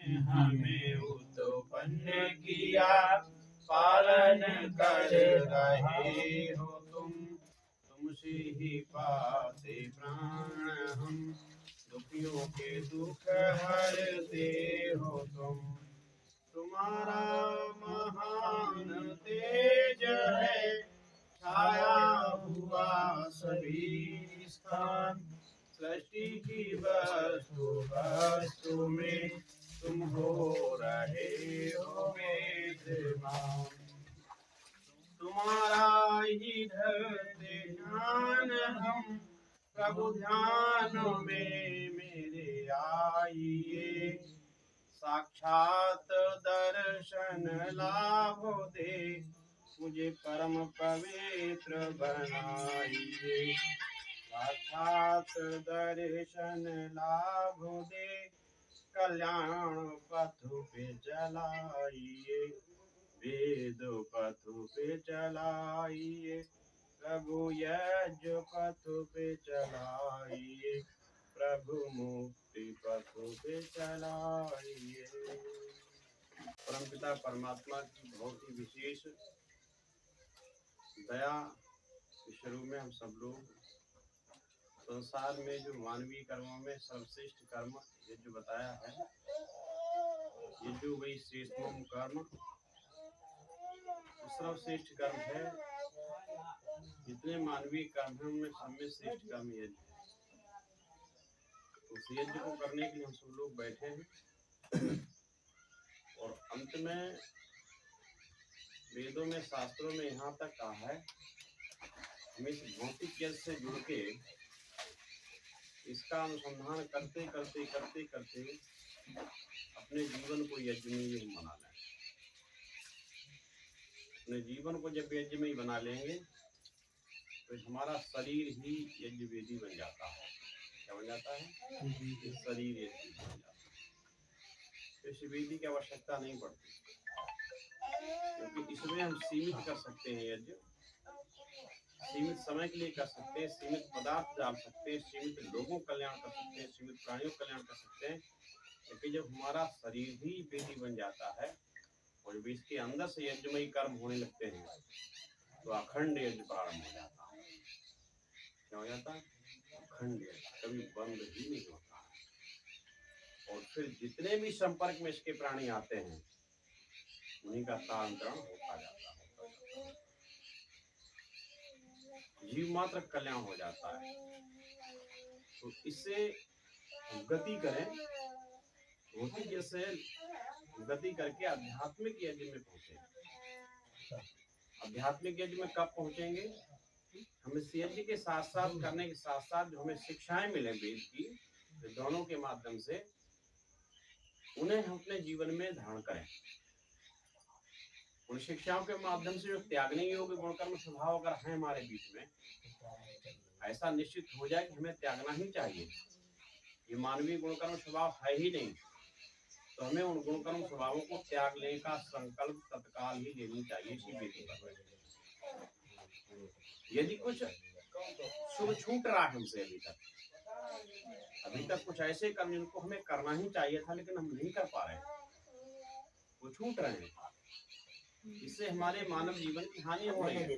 हमें उत्पन्न किया, पालन कर रहे हो तुम। तुमसे ही पाते प्राण हम, दुखियों के दुख हरते हो तुम। तुम्हारा महान तेज है, छाया हुआ सभी स्थान। सृष्टि की वस्तु वस्तु में तुम हो रहे हो विद्यमान। तुम्हारा ही धरते ध्यान हम, प्रभु ध्यान में मेरे आइए। साक्षात दर्शन लाभ दे, मुझे परम पवित्र बनाइए। साक्षात दर्शन लाभ दे, कल्याण पथ पे चलाइए। वेद पथ पे चलाइए, प्रभु यज्ञ पथ पे चलाइए। प्रभु मुक्ति पथ पे चलाइए। परमपिता परमात्मा की बहुत ही विशेष दया के शुरू में हम सब लोग संसार में जो मानवीय कर्मों में सर्वश्रेष्ठ कर्म ये जो बताया है, ये जो वही श्रेष्ठतम कर्म सर्वश्रेष्ठ कर्म है। जितने मानवीय कर्म है उनमें सब में श्रेष्ठ कर्म यज्ञ है। उस यज्ञ को करने के लिए हम सब लोग बैठे हैं। और अंत में वेदों में शास्त्रों में यहाँ तक कहा है, हम इस भौतिक यज्ञ से जुड़ के इसका अनुसंधान करते करते करते करते अपने जीवन को यज्ञ में ही बना लें। अपने जीवन को जब यज्ञ में ही बना लेंगे तो हमारा शरीर ही यज्ञ वेदी बन जाता है। क्या बन जाता है? शरीर यज्ञ बन जाता है। इस वेदी की आवश्यकता नहीं पड़ती, क्योंकि इसमें हम सीमित कर सकते हैं यज्ञ। सीमित समय के लिए कर सकते हैं, सीमित पदार्थ डाल सकते हैं, सीमित लोगों का कल्याण कर सकते हैं, सीमित प्राणियों का कल्याण कर सकते हैं। क्योंकि जब हमारा शरीर ही वेदी बन जाता है और जब इसके अंदर से यज्ञमयी कर्म होने लगते हैं तो अखंड यज्ञ प्रारंभ हो जाता है। क्या हो जाता है? अखंड यज्ञ कभी बंद ही नहीं होता है। और फिर जितने भी संपर्क में इसके प्राणी आते हैं उन्हीं का तांत्रण होता जाता है। जीव मात्र कल्याण हो जाता है। तो इससे गति करें, भौतिक जैसे गति करके आध्यात्मिक यज्ञ में पहुंचे। आध्यात्मिक यज्ञ में कब पहुंचेंगे? हम इस यज्ञ के साथ साथ करने के साथ साथ जो हमें शिक्षाएं मिले वेद की, तो दोनों के माध्यम से उन्हें हम अपने जीवन में धारण करें। उन शिक्षाओं के माध्यम से जो त्यागने योग्य गुणकर्म स्वभाव अगर है हमारे बीच में, ऐसा निश्चित हो जाए कि हमें त्यागना ही चाहिए, ये मानवीय गुणकर्म स्वभाव है ही नहीं, तो हमें उन गुणकर्म स्वभावों को त्याग लेने का संकल्प तत्काल ही लेनी चाहिए इसी वेदी पर। यदि कुछ शुभ छूट रहा है हमसे अभी तक कुछ ऐसे कर्म जिनको हमें करना ही चाहिए था लेकिन हम नहीं कर पा रहे हैं, वो छूट रहे हैं, इससे हमारे मानव जीवन की हानि हो रही है।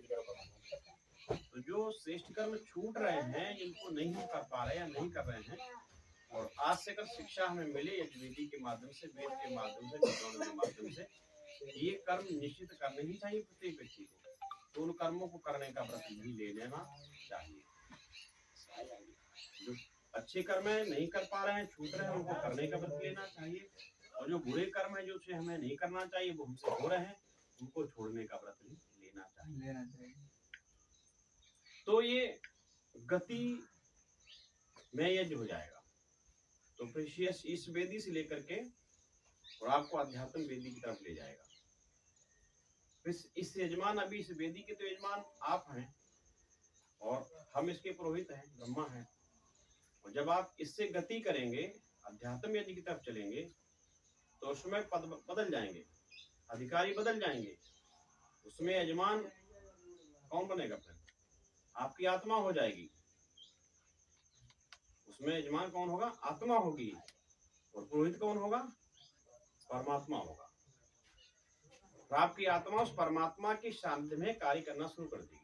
तो जो श्रेष्ठ कर्म छूट रहे हैं, जिनको नहीं हम कर पा रहे हैं या नहीं कर रहे हैं, और आज से अगर शिक्षा हमें मिले यजुर्वेदी के माध्यम से, वेद के माध्यम से, विद्वानों के माध्यम से, ये कर्म निश्चित करने ही चाहिए प्रत्येक व्यक्ति को। तो उन कर्मों को करने का व्रत भी ले लेना चाहिए। जो अच्छे कर्म है नहीं कर पा रहे हैं, छूट रहे हैं, उनको करने का व्रत लेना चाहिए। और जो बुरे कर्म है जो उसे हमें नहीं करना चाहिए, वो हमसे हो रहे हैं, उनको छोड़ने का व्रत भी लेना चाहिए। तो ये गति में यज्ञ हो जाएगा। तो फिर इस वेदी से लेकर के और आपको आध्यात्म वेदी की तरफ ले जाएगा। इस यजमान, अभी इस वेदी के तो यजमान आप हैं और हम इसके पुरोहित हैं, ब्रह्मा हैं। और जब आप इससे गति करेंगे, अध्यात्म यज्ञ की तरफ चलेंगे, तो उसमें पद बदल जाएंगे, अधिकारी बदल जाएंगे। उसमें यजमान कौन बनेगा? फिर आपकी आत्मा हो जाएगी। उसमें यजमान कौन होगा? आत्मा होगी। और पुरोहित कौन होगा? परमात्मा होगा। तो आपकी आत्मा उस परमात्मा की सानिध्य में कार्य करना शुरू कर देगी।